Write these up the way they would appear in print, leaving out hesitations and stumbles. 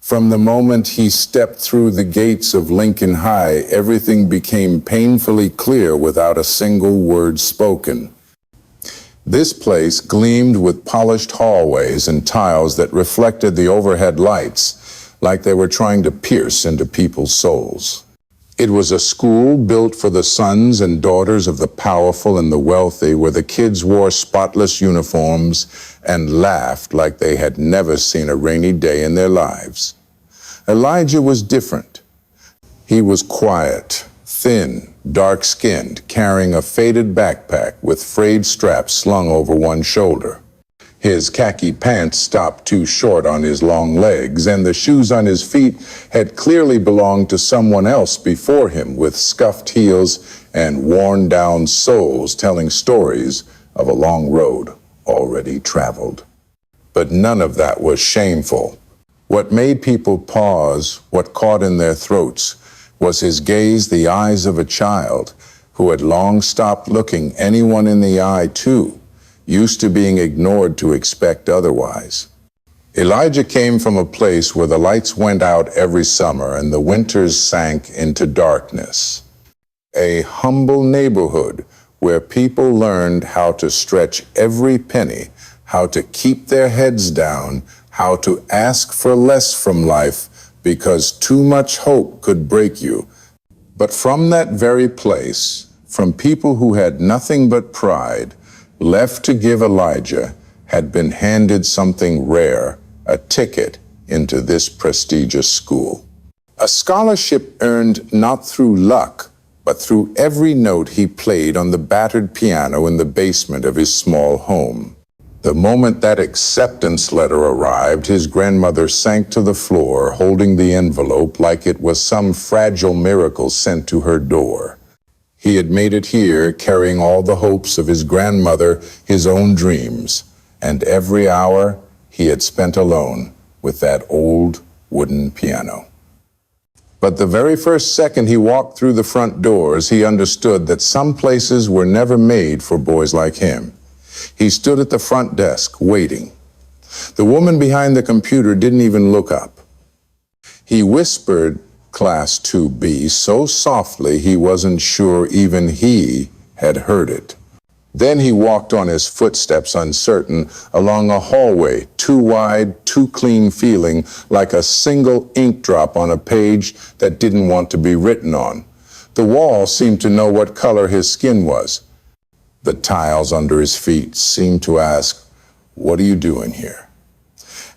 From the moment he stepped through the gates of Lincoln High, everything became painfully clear without a single word spoken. This place gleamed with polished hallways and tiles that reflected the overhead lights, like they were trying to pierce into people's souls. It was a school built for the sons and daughters of the powerful and the wealthy, where the kids wore spotless uniforms and laughed like they had never seen a rainy day in their lives. Elijah was different. He was quiet, thin, dark-skinned, carrying a faded backpack with frayed straps slung over one shoulder. His khaki pants stopped too short on his long legs, and the shoes on his feet had clearly belonged to someone else before him, with scuffed heels and worn-down soles telling stories of a long road already traveled. But none of that was shameful. What made people pause, what caught in their throats, was his gaze, the eyes of a child who had long stopped looking anyone in the eye too, used to being ignored to expect otherwise. Elijah came from a place where the lights went out every summer and the winters sank into darkness. A humble neighborhood where people learned how to stretch every penny, how to keep their heads down, how to ask for less from life because too much hope could break you. But from that very place, from people who had nothing but pride, left to give, Elijah had been handed something rare, a ticket into this prestigious school. A scholarship earned not through luck, but through every note he played on the battered piano in the basement of his small home. The moment that acceptance letter arrived, his grandmother sank to the floor, holding the envelope like it was some fragile miracle sent to her door. He had made it here, carrying all the hopes of his grandmother, his own dreams, and every hour he had spent alone with that old wooden piano. But the very first second he walked through the front doors, he understood that some places were never made for boys like him. He stood at the front desk, waiting. The woman behind the computer didn't even look up. He whispered Class 2B so softly he wasn't sure even he had heard it. Then he walked on his footsteps, uncertain, along a hallway, too wide, too clean, feeling like a single ink drop on a page that didn't want to be written on. The wall seemed to know what color his skin was. The tiles under his feet seemed to ask, "What are you doing here?"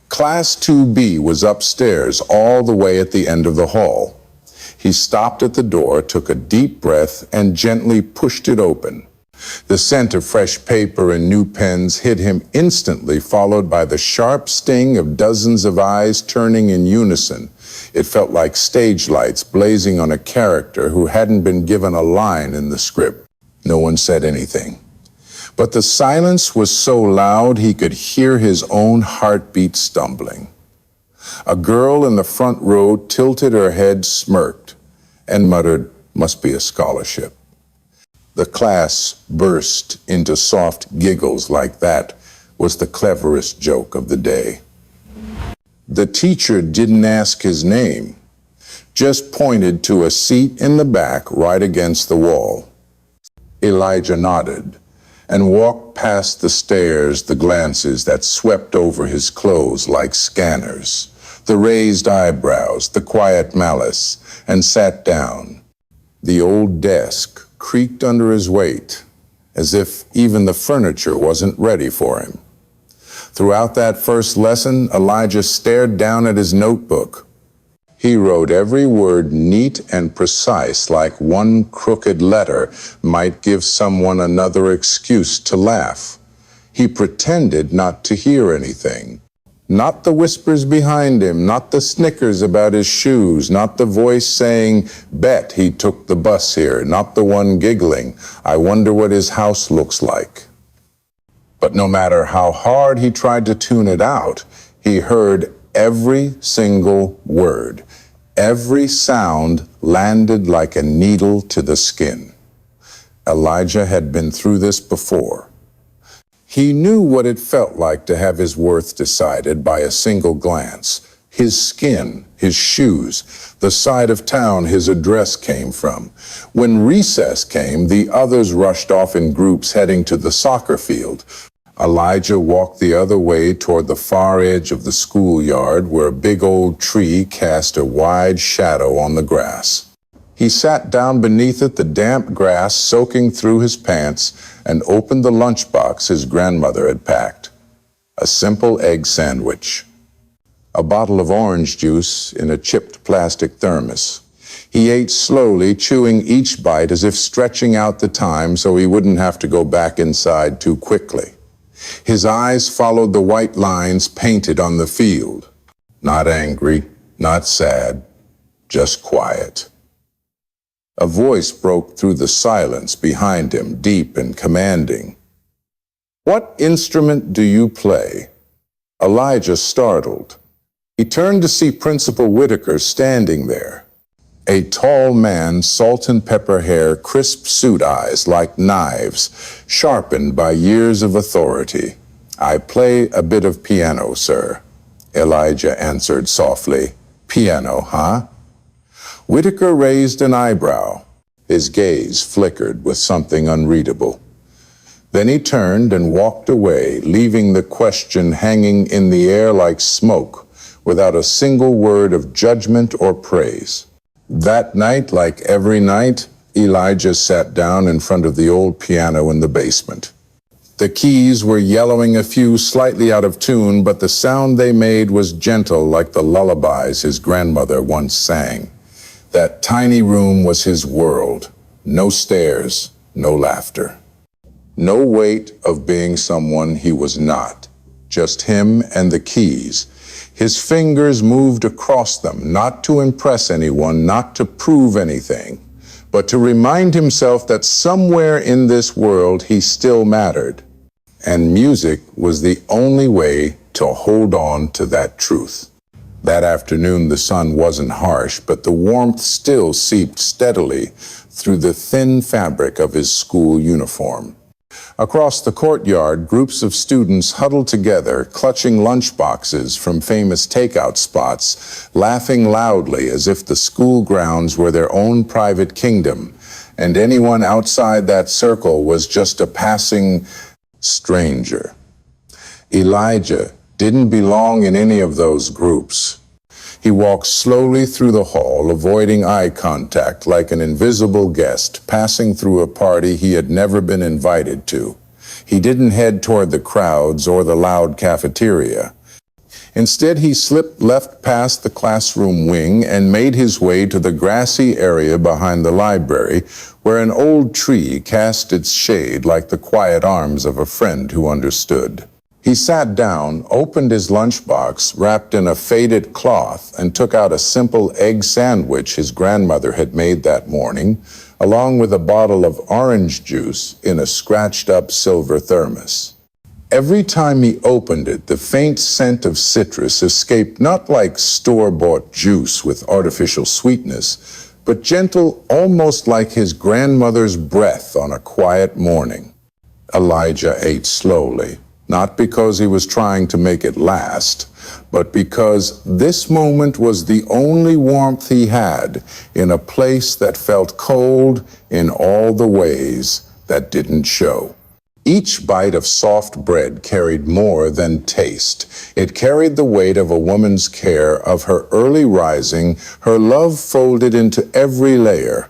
Class 2B was upstairs, all the way at the end of the hall. He stopped at the door, took a deep breath, and gently pushed it open. The scent of fresh paper and new pens hit him instantly, followed by the sharp sting of dozens of eyes turning in unison. It felt like stage lights blazing on a character who hadn't been given a line in the script. No one said anything. But the silence was so loud he could hear his own heartbeat stumbling. A girl in the front row tilted her head, smirked, and muttered, "Must be a scholarship." The class burst into soft giggles like that was the cleverest joke of the day. The teacher didn't ask his name, just pointed to a seat in the back right against the wall. Elijah nodded and walked past the stares, the glances that swept over his clothes like scanners, the raised eyebrows, the quiet malice, and sat down. The old desk creaked under his weight, as if even the furniture wasn't ready for him. Throughout that first lesson, Elijah stared down at his notebook. He wrote every word neat and precise, like one crooked letter might give someone another excuse to laugh. He pretended not to hear anything. Not the whispers behind him, not the snickers about his shoes, not the voice saying, "Bet he took the bus here," not the one giggling, "I wonder what his house looks like." But no matter how hard he tried to tune it out, he heard every single word. Every sound landed like a needle to the skin. Elijah had been through this before. He knew what it felt like to have his worth decided by a single glance, His skin, his shoes, the side of town his address came from. When recess came, the others rushed off in groups heading to the soccer field. Elijah walked the other way toward the far edge of the schoolyard where a big old tree cast a wide shadow on the grass. He sat down beneath it, the damp grass soaking through his pants, and opened the lunchbox his grandmother had packed. A simple egg sandwich. A bottle of orange juice in a chipped plastic thermos. He ate slowly, chewing each bite as if stretching out the time so he wouldn't have to go back inside too quickly. His eyes followed the white lines painted on the field. Not angry, not sad, just quiet. A voice broke through the silence behind him, deep and commanding. "What instrument do you play?" Elijah startled. He turned to see Principal Whitaker standing there. A tall man, salt and pepper hair, crisp suit eyes like knives, sharpened by years of authority. "I play a bit of piano, sir," Elijah answered softly. "Piano, huh?" Whitaker raised an eyebrow. His gaze flickered with something unreadable. Then he turned and walked away, leaving the question hanging in the air like smoke, without a single word of judgment or praise. That night, like every night, Elijah sat down in front of the old piano in the basement. The keys were yellowing a few slightly out of tune, but the sound they made was gentle like the lullabies his grandmother once sang. That tiny room was his world. No stairs, no laughter. No weight of being someone he was not. Just him and the keys. His fingers moved across them, not to impress anyone, not to prove anything, but to remind himself that somewhere in this world he still mattered. And music was the only way to hold on to that truth. That afternoon the sun wasn't harsh, but the warmth still seeped steadily through the thin fabric of his school uniform. Across the courtyard, groups of students huddled together, clutching lunchboxes from famous takeout spots, laughing loudly as if the school grounds were their own private kingdom, and anyone outside that circle was just a passing stranger. Elijah didn't belong in any of those groups. He walked slowly through the hall, avoiding eye contact like an invisible guest passing through a party he had never been invited to. He didn't head toward the crowds or the loud cafeteria. Instead, he slipped left past the classroom wing and made his way to the grassy area behind the library, where an old tree cast its shade like the quiet arms of a friend who understood. He sat down, opened his lunchbox, wrapped in a faded cloth, and took out a simple egg sandwich his grandmother had made that morning, along with a bottle of orange juice in a scratched-up silver thermos. Every time he opened it, the faint scent of citrus escaped not like store-bought juice with artificial sweetness, but gentle, almost like his grandmother's breath on a quiet morning. Elijah ate slowly. Not because he was trying to make it last, but because this moment was the only warmth he had in a place that felt cold in all the ways that didn't show. Each bite of soft bread carried more than taste. It carried the weight of a woman's care, of her early rising, her love folded into every layer.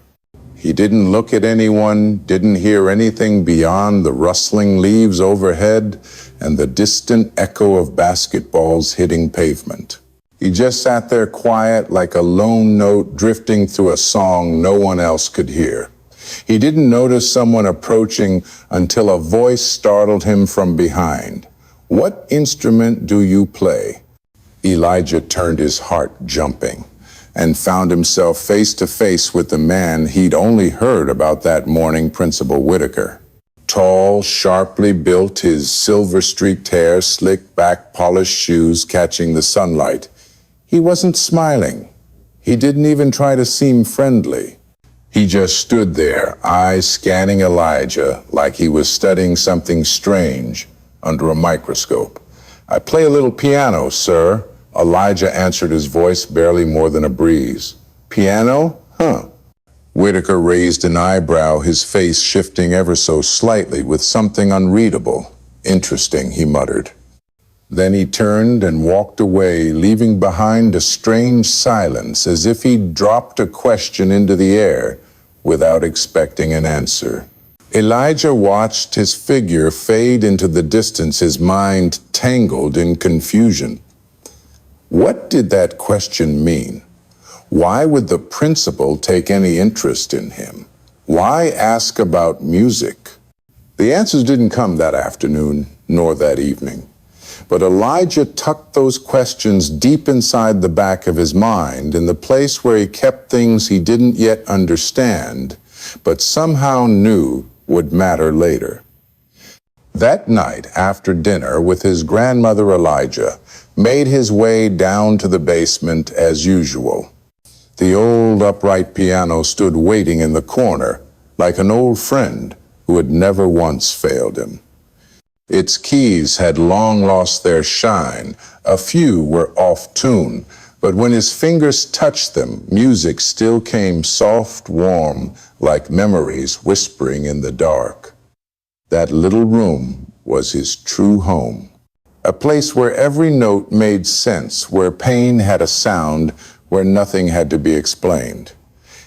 He didn't look at anyone, didn't hear anything beyond the rustling leaves overhead and the distant echo of basketballs hitting pavement. He just sat there quiet like a lone note drifting through a song no one else could hear. He didn't notice someone approaching until a voice startled him from behind. "What instrument do you play?" Elijah turned his heart jumping and found himself face to face with the man he'd only heard about that morning, Principal Whitaker. Tall, sharply built, his silver-streaked hair, slicked back, polished shoes catching the sunlight. He wasn't smiling. He didn't even try to seem friendly. He just stood there, eyes scanning Elijah like he was studying something strange under a microscope. "I play a little piano, sir," Elijah answered, his voice barely more than a breeze. Piano? Huh. Whitaker raised an eyebrow, his face shifting ever so slightly with something unreadable. Interesting, he muttered. Then he turned and walked away, leaving behind a strange silence, as if he'd dropped a question into the air without expecting an answer. Elijah watched his figure fade into the distance, his mind tangled in confusion. What did that question mean? Why would the principal take any interest in him? Why ask about music? The answers didn't come that afternoon, nor that evening. But Elijah tucked those questions deep inside the back of his mind, in the place where he kept things he didn't yet understand, but somehow knew would matter later. That night, after dinner, with his grandmother, Elijah made his way down to the basement as usual. The old upright piano stood waiting in the corner, like an old friend who had never once failed him. Its keys had long lost their shine, a few were off tune, but when his fingers touched them, music still came soft, warm, like memories whispering in the dark. That little room was his true home, a place where every note made sense, where pain had a sound, where nothing had to be explained.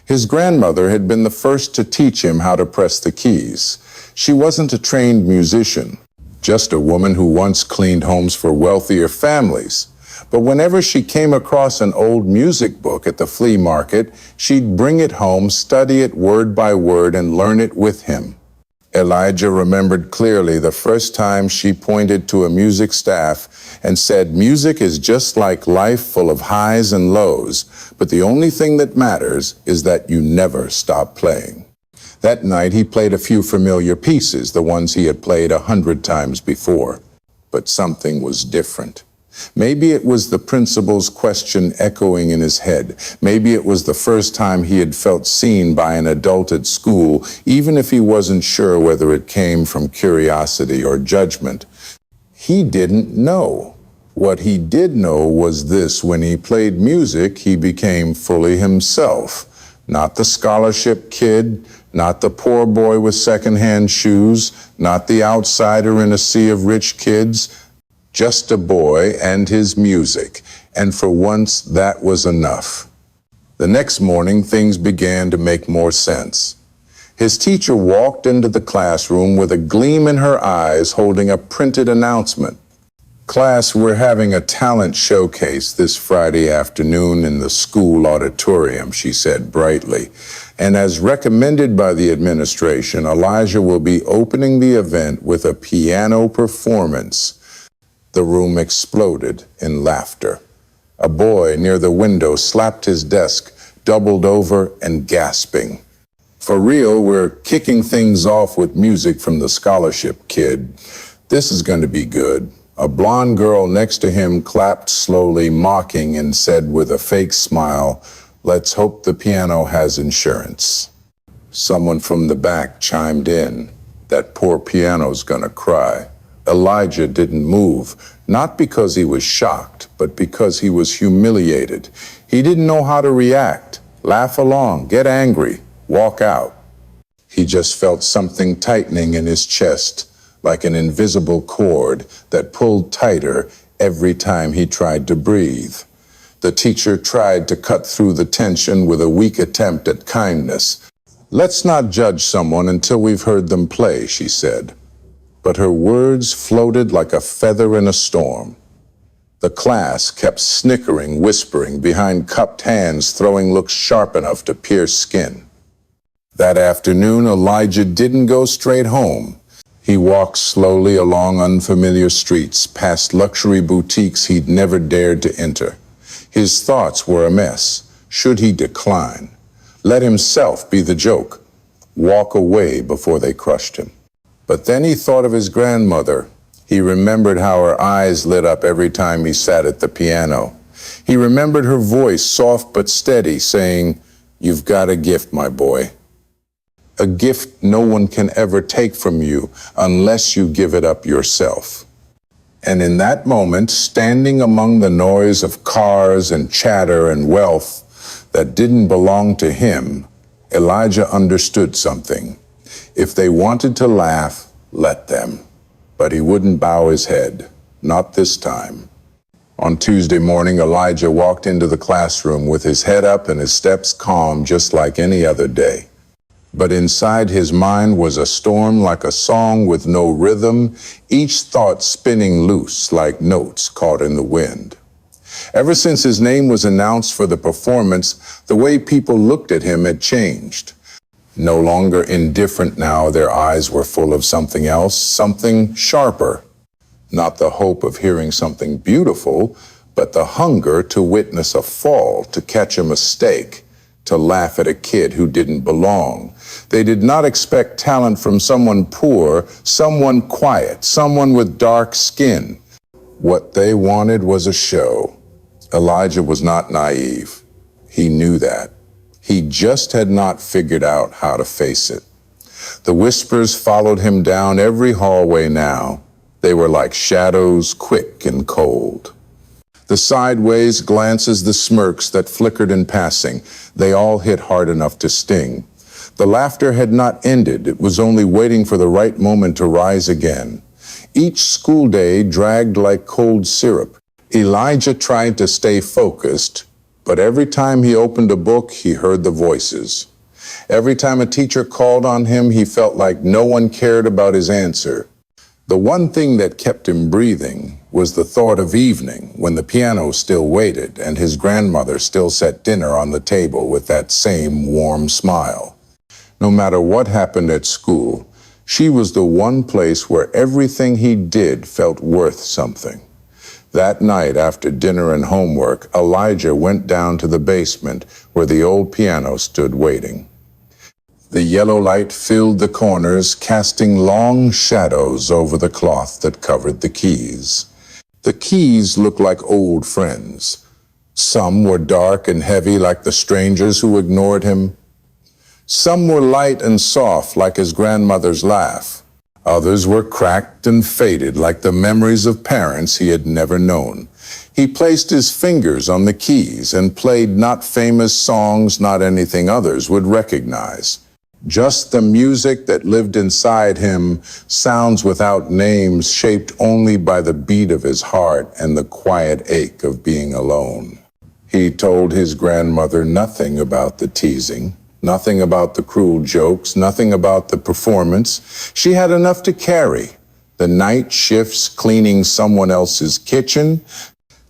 His grandmother had been the first to teach him how to press the keys. She wasn't a trained musician, just a woman who once cleaned homes for wealthier families. But whenever she came across an old music book at the flea market, she'd bring it home, study it word by word, and learn it with him. Elijah remembered clearly the first time she pointed to a music staff and said, "Music is just like life, full of highs and lows, but the only thing that matters is that you never stop playing." That night he played a few familiar pieces, the ones he had played 100 times before. But something was different. Maybe it was the principal's question echoing in his head. Maybe it was the first time he had felt seen by an adult at school, even if he wasn't sure whether it came from curiosity or judgment. He didn't know. What he did know was this: when he played music, he became fully himself. Not the scholarship kid, not the poor boy with secondhand shoes, not the outsider in a sea of rich kids, just a boy and his music, and for once that was enough. The next morning, things began to make more sense. His teacher walked into the classroom with a gleam in her eyes, holding a printed announcement. "Class, we're having a talent showcase this Friday afternoon in the school auditorium," she said brightly. "And as recommended by the administration, Elijah will be opening the event with a piano performance." The room exploded in laughter. A boy near the window slapped his desk, doubled over and gasping. "For real, we're kicking things off with music from the scholarship kid. This is going to be good." A blonde girl next to him clapped slowly, mocking, and said with a fake smile, "Let's hope the piano has insurance." Someone from the back chimed in, "That poor piano's gonna cry." Elijah didn't move, not because he was shocked, but because he was humiliated. He didn't know how to react, laugh along, get angry, walk out. He just felt something tightening in his chest, like an invisible cord that pulled tighter every time he tried to breathe. The teacher tried to cut through the tension with a weak attempt at kindness. "Let's not judge someone until we've heard them play," she said. But her words floated like a feather in a storm. The class kept snickering, whispering, behind cupped hands, throwing looks sharp enough to pierce skin. That afternoon, Elijah didn't go straight home. He walked slowly along unfamiliar streets, past luxury boutiques he'd never dared to enter. His thoughts were a mess. Should he decline? Let himself be the joke? Walk away before they crushed him? But then he thought of his grandmother. He remembered how her eyes lit up every time he sat at the piano. He remembered her voice, soft but steady, saying, "You've got a gift, my boy. A gift no one can ever take from you unless you give it up yourself." And in that moment, standing among the noise of cars and chatter and wealth that didn't belong to him, Elijah understood something. If they wanted to laugh, let them. But he wouldn't bow his head, not this time. On Tuesday morning, Elijah walked into the classroom with his head up and his steps calm, just like any other day. But inside his mind was a storm like a song with no rhythm, each thought spinning loose like notes caught in the wind. Ever since his name was announced for the performance, the way people looked at him had changed. No longer indifferent now, their eyes were full of something else, something sharper. Not the hope of hearing something beautiful, but the hunger to witness a fall, to catch a mistake, to laugh at a kid who didn't belong. They did not expect talent from someone poor, someone quiet, someone with dark skin. What they wanted was a show. Elijah was not naive. He knew that. He just had not figured out how to face it. The whispers followed him down every hallway now. They were like shadows, quick and cold. The sideways glances, the smirks that flickered in passing, they all hit hard enough to sting. The laughter had not ended. It was only waiting for the right moment to rise again. Each school day dragged like cold syrup. Elijah tried to stay focused, but every time he opened a book, he heard the voices. Every time a teacher called on him, he felt like no one cared about his answer. The one thing that kept him breathing was the thought of evening, when the piano still waited and his grandmother still set dinner on the table with that same warm smile. No matter what happened at school, she was the one place where everything he did felt worth something. That night, after dinner and homework, Elijah went down to the basement where the old piano stood waiting. The yellow light filled the corners, casting long shadows over the cloth that covered the keys. The keys looked like old friends. Some were dark and heavy like the strangers who ignored him. Some were light and soft like his grandmother's laugh. Others were cracked and faded like the memories of parents he had never known. He placed his fingers on the keys and played not famous songs, not anything others would recognize. Just the music that lived inside him, sounds without names, shaped only by the beat of his heart and the quiet ache of being alone. He told his grandmother nothing about the teasing, nothing about the cruel jokes, nothing about the performance. She had enough to carry. The night shifts cleaning someone else's kitchen,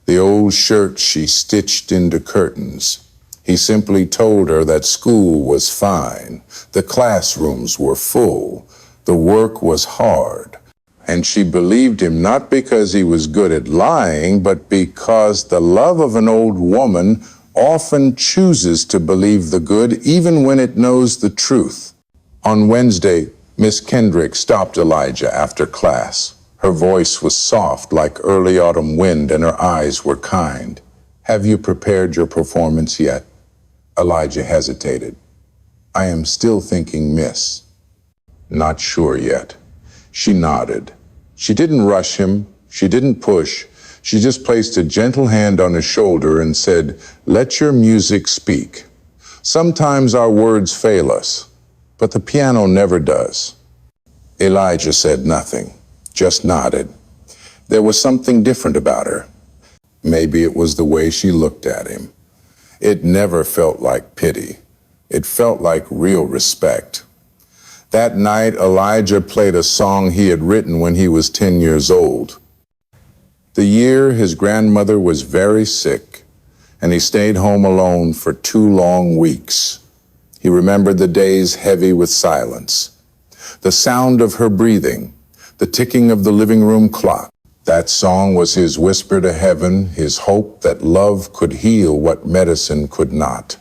the old shirt she stitched into curtains. He simply told her that school was fine, the classrooms were full, the work was hard. And she believed him not because he was good at lying, but because the love of an old woman often chooses to believe the good even when it knows the truth. On Wednesday, Miss Kendrick stopped Elijah after class. Her voice was soft like early autumn wind and her eyes were kind. "Have you prepared your performance yet?" Elijah hesitated. "I am still thinking, miss." "Not sure yet." She nodded. She didn't rush him. She didn't push. She just placed a gentle hand on his shoulder and said, "Let your music speak. Sometimes our words fail us, but the piano never does." Elijah said nothing, just nodded. There was something different about her. Maybe it was the way she looked at him. It never felt like pity. It felt like real respect. That night, Elijah played a song he had written when he was 10 years old. The year his grandmother was very sick, and he stayed home alone for 2 long weeks. He remembered the days heavy with silence, the sound of her breathing, the ticking of the living room clock. That song was his whisper to heaven, his hope that love could heal what medicine could not.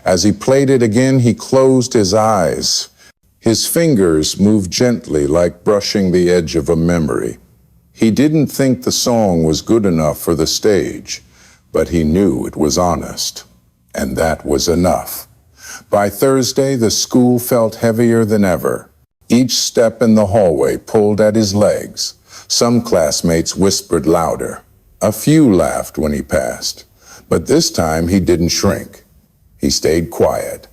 As he played it again, he closed his eyes. His fingers moved gently like brushing the edge of a memory. He didn't think the song was good enough for the stage, but he knew it was honest, and that was enough. By Thursday, the school felt heavier than ever. Each step in the hallway pulled at his legs. Some classmates whispered louder. A few laughed when he passed. But this time he didn't shrink. He stayed quiet,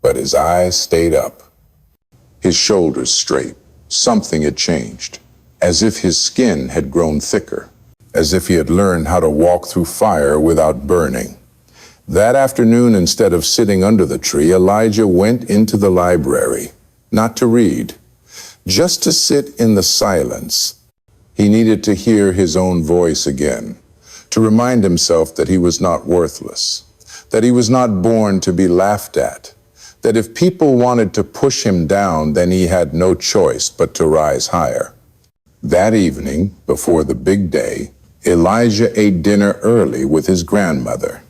but his eyes stayed up. His shoulders straight. Something had changed. As if his skin had grown thicker. As if he had learned how to walk through fire without burning. That afternoon, instead of sitting under the tree, Elijah went into the library, not to read, just to sit in the silence. He needed to hear his own voice again, to remind himself that he was not worthless, that he was not born to be laughed at, that if people wanted to push him down, then he had no choice but to rise higher. That evening, before the big day, Elijah ate dinner early with his grandmother.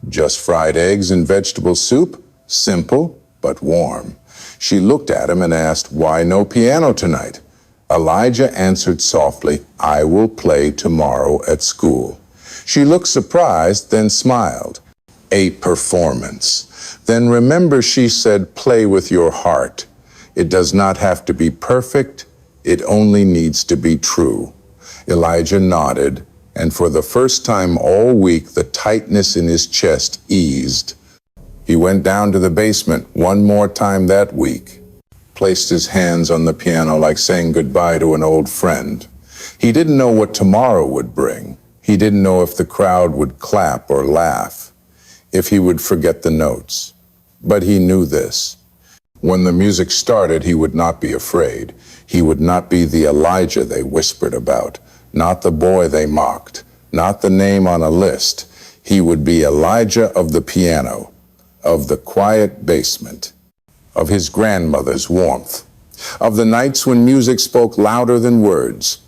Just fried eggs and vegetable soup, simple but warm. She looked at him and asked, "Why no piano tonight?" Elijah answered softly, "I will play tomorrow at school." She looked surprised, then smiled. "A performance." "Then remember," she said, "play with your heart. It does not have to be perfect. It only needs to be true." Elijah nodded, and for the first time all week, the tightness in his chest eased. He went down to the basement one more time that week, placed his hands on the piano like saying goodbye to an old friend. He didn't know what tomorrow would bring. He didn't know if the crowd would clap or laugh, if he would forget the notes. But he knew this. When the music started, he would not be afraid. He would not be the Elijah they whispered about, not the boy they mocked, not the name on a list. He would be Elijah of the piano, of the quiet basement, of his grandmother's warmth, of the nights when music spoke louder than words.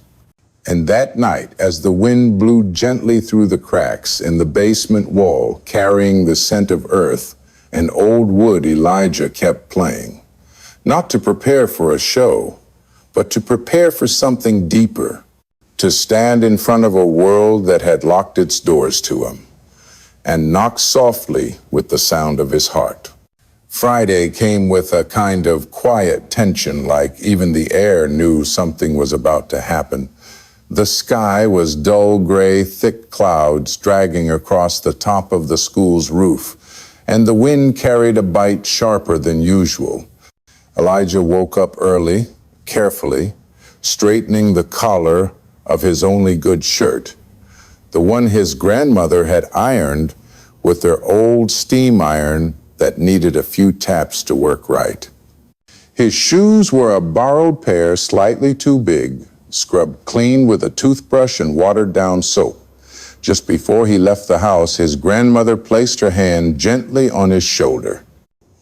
And that night, as the wind blew gently through the cracks in the basement wall, carrying the scent of earth and old wood, Elijah kept playing, not to prepare for a show, but to prepare for something deeper, to stand in front of a world that had locked its doors to him, and knock softly with the sound of his heart. Friday came with a kind of quiet tension, like even the air knew something was about to happen. The sky was dull gray, thick clouds dragging across the top of the school's roof, and the wind carried a bite sharper than usual. Elijah woke up early, carefully, straightening the collar of his only good shirt, the one his grandmother had ironed with their old steam iron that needed a few taps to work right. His shoes were a borrowed pair, slightly too big, scrubbed clean with a toothbrush and watered down soap. Just before he left the house, his grandmother placed her hand gently on his shoulder.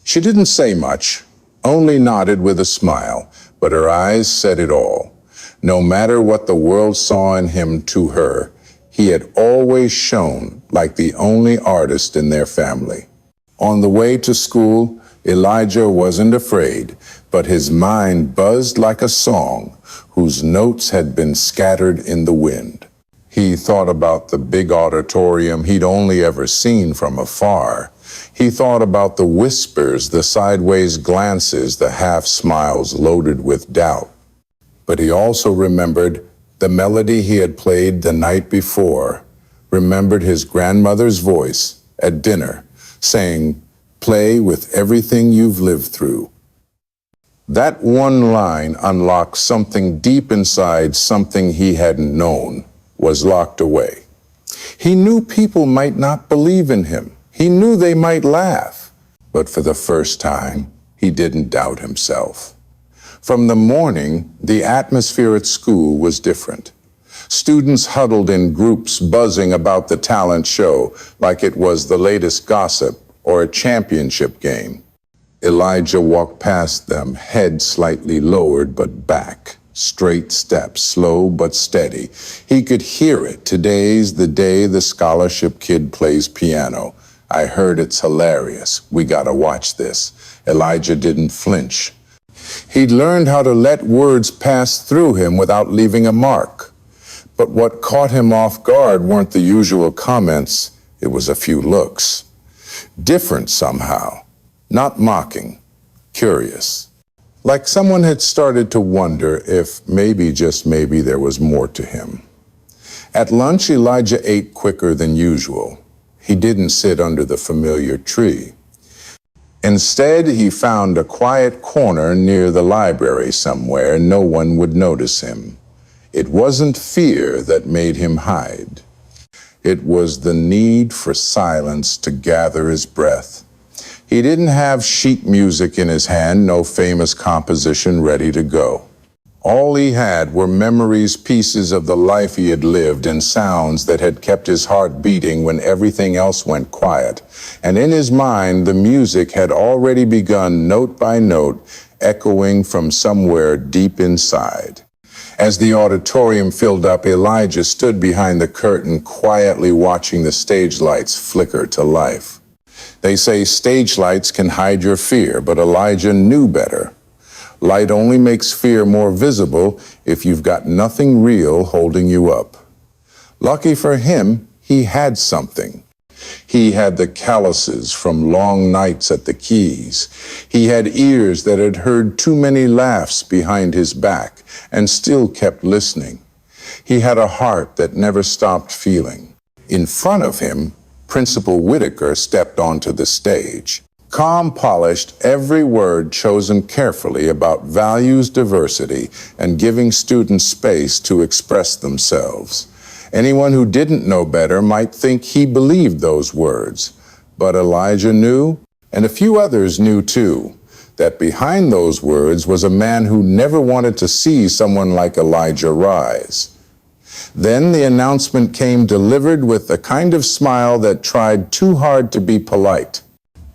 She didn't say much, only nodded with a smile, but her eyes said it all. No matter what the world saw in him, to her, he had always shone like the only artist in their family. On the way to school, Elijah wasn't afraid, but his mind buzzed like a song whose notes had been scattered in the wind. He thought about the big auditorium he'd only ever seen from afar. He thought about the whispers, the sideways glances, the half smiles loaded with doubt. But he also remembered the melody he had played the night before, remembered his grandmother's voice at dinner, saying, "Play with everything you've lived through." That one line unlocked something deep inside, something he hadn't known was locked away. He knew people might not believe in him. He knew they might laugh. But for the first time, he didn't doubt himself. From the morning, the atmosphere at school was different. Students huddled in groups, buzzing about the talent show like it was the latest gossip or a championship game. Elijah walked past them, head slightly lowered but back. Straight steps, slow but steady. He could hear it. Today's the day the scholarship kid plays piano. I heard it's hilarious. We gotta watch this. Elijah didn't flinch. He'd learned how to let words pass through him without leaving a mark. But what caught him off guard weren't the usual comments. It was a few looks. Different somehow. Not mocking. Curious. Like someone had started to wonder if maybe, just maybe, there was more to him. At lunch, Elijah ate quicker than usual. He didn't sit under the familiar tree. Instead, he found a quiet corner near the library somewhere no one would notice him. It wasn't fear that made him hide. It was the need for silence to gather his breath. He didn't have sheet music in his hand, no famous composition ready to go. All he had were memories, pieces of the life he had lived, and sounds that had kept his heart beating when everything else went quiet. And in his mind, the music had already begun, note by note, echoing from somewhere deep inside. As the auditorium filled up, Elijah stood behind the curtain, quietly watching the stage lights flicker to life. They say stage lights can hide your fear, but Elijah knew better. Light only makes fear more visible if you've got nothing real holding you up. Lucky for him, he had something. He had the calluses from long nights at the keys. He had ears that had heard too many laughs behind his back and still kept listening. He had a heart that never stopped feeling. In front of him, Principal Whitaker stepped onto the stage. Calm, polished, every word chosen carefully about values, diversity, and giving students space to express themselves. Anyone who didn't know better might think he believed those words, but Elijah knew, and a few others knew too, that behind those words was a man who never wanted to see someone like Elijah rise. Then the announcement came delivered with a kind of smile that tried too hard to be polite.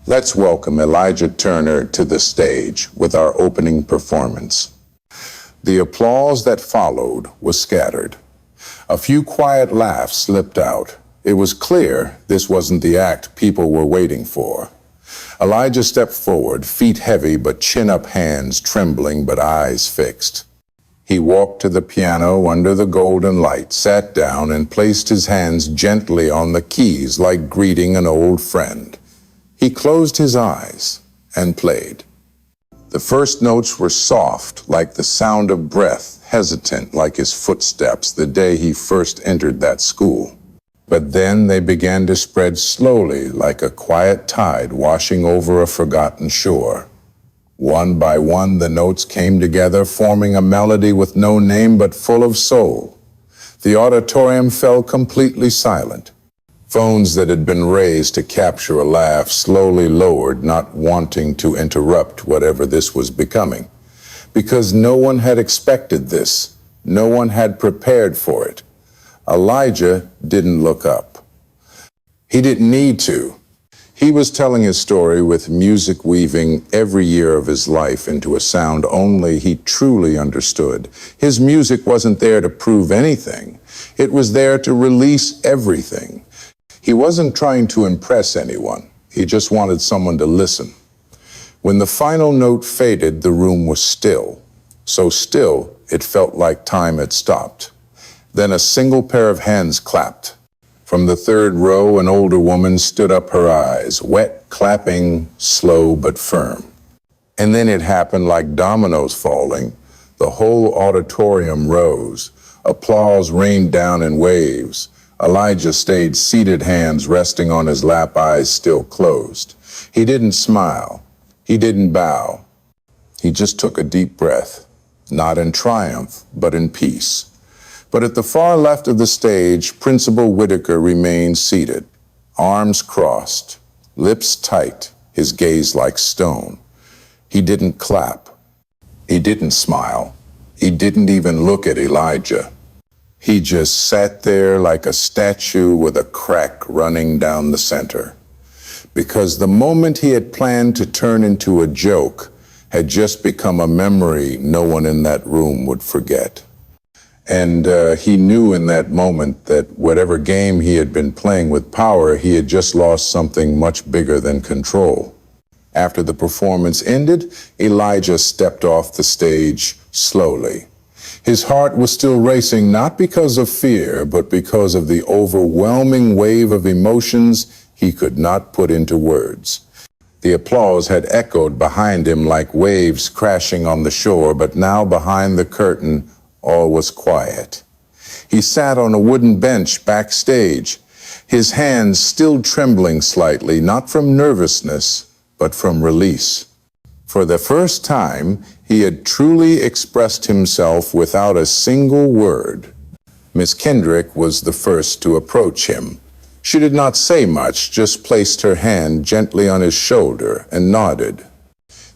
Let's welcome Elijah Turner to the stage with our opening performance. The applause that followed was scattered. A few quiet laughs slipped out. It was clear this wasn't the act people were waiting for. Elijah stepped forward, feet heavy but chin-up hands trembling but eyes fixed. He walked to the piano under the golden light, sat down, and placed his hands gently on the keys like greeting an old friend. He closed his eyes and played. The first notes were soft, like the sound of breath, hesitant like his footsteps the day he first entered that school. But then they began to spread slowly like a quiet tide washing over a forgotten shore. One by one, the notes came together, forming a melody with no name but full of soul. The auditorium fell completely silent. Phones that had been raised to capture a laugh slowly lowered, not wanting to interrupt whatever this was becoming. Because no one had expected this. No one had prepared for it. Elijah didn't look up. He didn't need to. He was telling his story with music weaving every year of his life into a sound only he truly understood. His music wasn't there to prove anything. It was there to release everything. He wasn't trying to impress anyone. He just wanted someone to listen. When the final note faded, the room was still. So still, it felt like time had stopped. Then a single pair of hands clapped. From the third row, an older woman stood up, her eyes wet, clapping, slow but firm. And then it happened like dominoes falling. The whole auditorium rose. Applause rained down in waves. Elijah stayed seated, hands resting on his lap, eyes still closed. He didn't smile. He didn't bow. He just took a deep breath, not in triumph, but in peace. But at the far left of the stage, Principal Whitaker remained seated, arms crossed, lips tight, his gaze like stone. He didn't clap. He didn't smile. He didn't even look at Elijah. He just sat there like a statue with a crack running down the center. Because the moment he had planned to turn into a joke had just become a memory no one in that room would forget. And he knew in that moment that whatever game he had been playing with power, he had just lost something much bigger than control. After the performance ended, Elijah stepped off the stage slowly. His heart was still racing, not because of fear, but because of the overwhelming wave of emotions he could not put into words. The applause had echoed behind him like waves crashing on the shore, but now behind the curtain, all was quiet. He sat on a wooden bench backstage, his hands still trembling slightly, not from nervousness, but from release. For the first time, he had truly expressed himself without a single word. Miss Kendrick was the first to approach him. She did not say much, just placed her hand gently on his shoulder and nodded.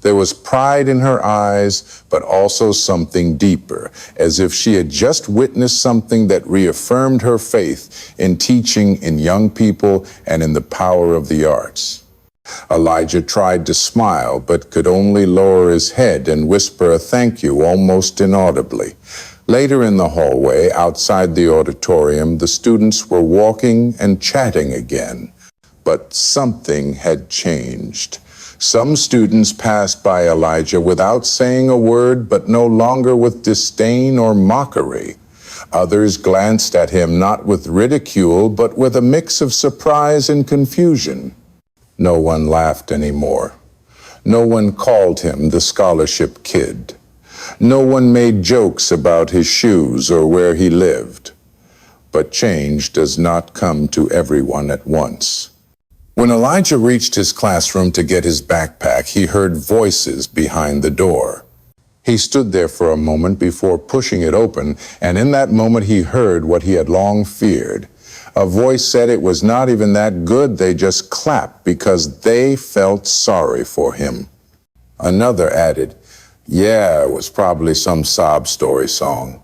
There was pride in her eyes, but also something deeper, as if she had just witnessed something that reaffirmed her faith in teaching in young people and in the power of the arts. Elijah tried to smile, but could only lower his head and whisper a thank you almost inaudibly. Later in the hallway, outside the auditorium, the students were walking and chatting again. But something had changed. Some students passed by Elijah without saying a word, but no longer with disdain or mockery. Others glanced at him not with ridicule, but with a mix of surprise and confusion. No one laughed anymore. No one called him the scholarship kid. No one made jokes about his shoes or where he lived. But change does not come to everyone at once. When Elijah reached his classroom to get his backpack, he heard voices behind the door. He stood there for a moment before pushing it open, and in that moment he heard what he had long feared. A voice said it was not even that good, they just clapped because they felt sorry for him. Another added, "Yeah, it was probably some sob story song.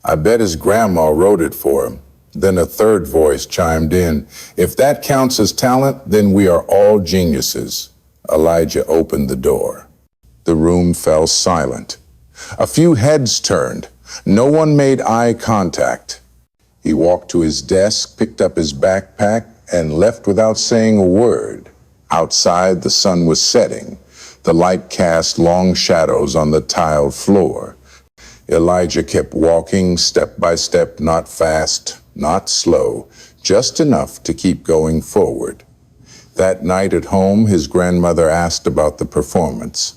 I bet his grandma wrote it for him." Then a third voice chimed in, "If that counts as talent, then we are all geniuses." Elijah opened the door. The room fell silent. A few heads turned. No one made eye contact. He walked to his desk, picked up his backpack, and left without saying a word. Outside, the sun was setting. The light cast long shadows on the tiled floor. Elijah kept walking step by step, not fast, not slow, just enough to keep going forward. That night at home, his grandmother asked about the performance.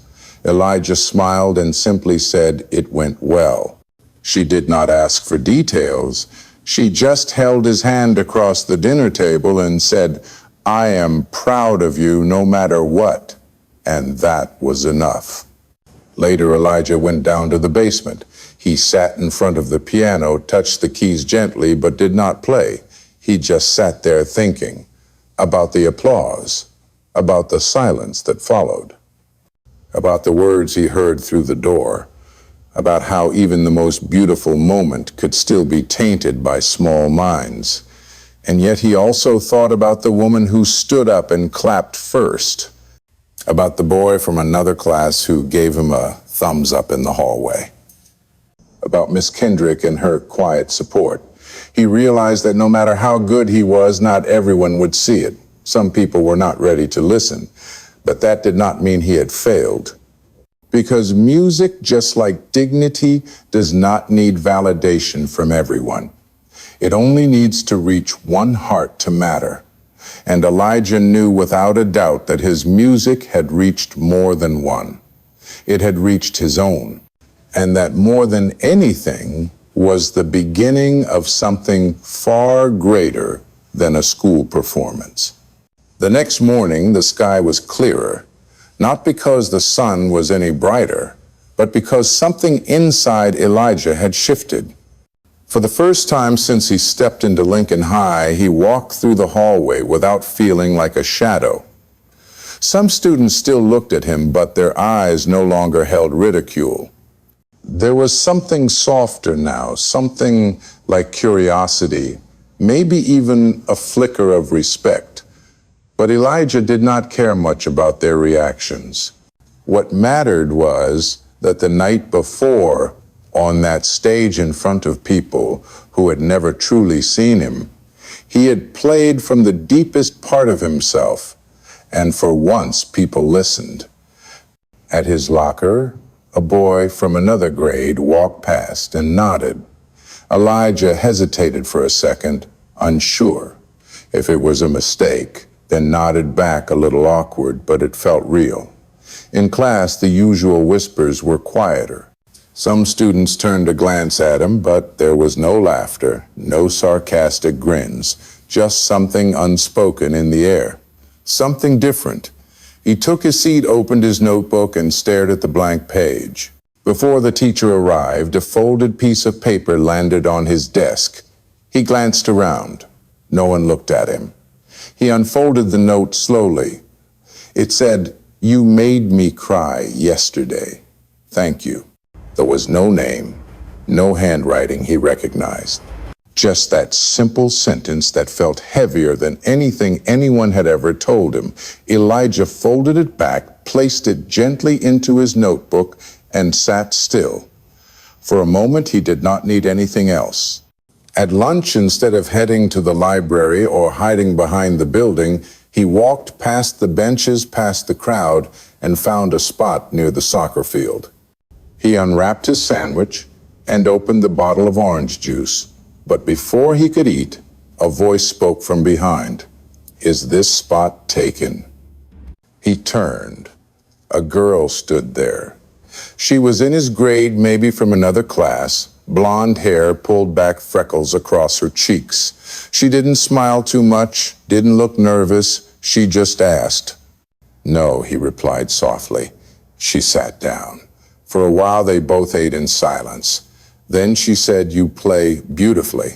Elijah smiled and simply said it went well. She did not ask for details. She just held his hand across the dinner table and said, "I am proud of you no matter what." And that was enough. Later, Elijah went down to the basement. He sat in front of the piano, touched the keys gently, but did not play. He just sat there thinking about the applause, about the silence that followed, about the words he heard through the door, about how even the most beautiful moment could still be tainted by small minds. And yet he also thought about the woman who stood up and clapped first, about the boy from another class who gave him a thumbs up in the hallway, about Miss Kendrick and her quiet support. He realized that no matter how good he was, not everyone would see it. Some people were not ready to listen, but that did not mean he had failed. Because music, just like dignity, does not need validation from everyone. It only needs to reach one heart to matter. And Elijah knew without a doubt that his music had reached more than one. It had reached his own. And that more than anything was the beginning of something far greater than a school performance. The next morning, the sky was clearer. Not because the sun was any brighter, but because something inside Elijah had shifted. For the first time since he stepped into Lincoln High, he walked through the hallway without feeling like a shadow. Some students still looked at him, but their eyes no longer held ridicule. There was something softer now, something like curiosity, maybe even a flicker of respect. But Elijah did not care much about their reactions. What mattered was that the night before, on that stage in front of people who had never truly seen him, he had played from the deepest part of himself, and for once people listened. At his locker, a boy from another grade walked past and nodded. Elijah hesitated for a second, unsure. If it was a mistake, then nodded back a little awkward, but it felt real. In class, the usual whispers were quieter. Some students turned to glance at him, but there was no laughter, no sarcastic grins, just something unspoken in the air. Something different. He took his seat, opened his notebook, and stared at the blank page. Before the teacher arrived, a folded piece of paper landed on his desk. He glanced around. No one looked at him. He unfolded the note slowly. It said, "You made me cry yesterday. Thank you." There was no name, no handwriting he recognized. Just that simple sentence that felt heavier than anything anyone had ever told him. Elijah folded it back, placed it gently into his notebook, and sat still. For a moment, he did not need anything else. At lunch, instead of heading to the library or hiding behind the building, he walked past the benches, past the crowd, and found a spot near the soccer field. He unwrapped his sandwich and opened the bottle of orange juice. But before he could eat, a voice spoke from behind. "Is this spot taken?" He turned. A girl stood there. She was in his grade, maybe from another class. Blonde hair, pulled back freckles across her cheeks. She didn't smile too much, didn't look nervous. She just asked. "No," he replied softly. She sat down. For a while, they both ate in silence. Then she said, "You play beautifully."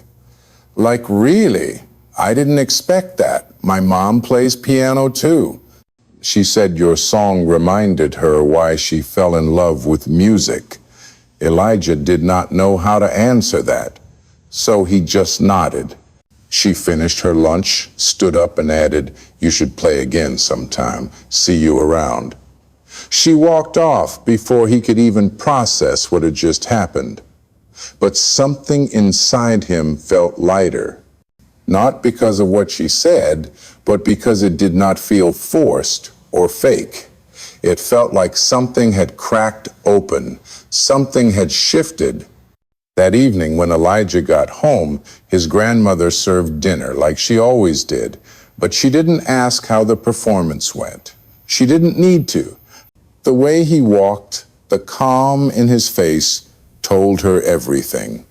"Like, really? I didn't expect that. My mom plays piano too." She said your song reminded her why she fell in love with music. Elijah did not know how to answer that, so he just nodded. She finished her lunch, stood up, and added, "You should play again sometime. See you around." She walked off before he could even process what had just happened. But something inside him felt lighter. Not because of what she said, but because it did not feel forced or fake. It felt like something had cracked open, something had shifted. That evening, when Elijah got home, his grandmother served dinner like she always did, but she didn't ask how the performance went. She didn't need to. The way he walked, the calm in his face, told her everything.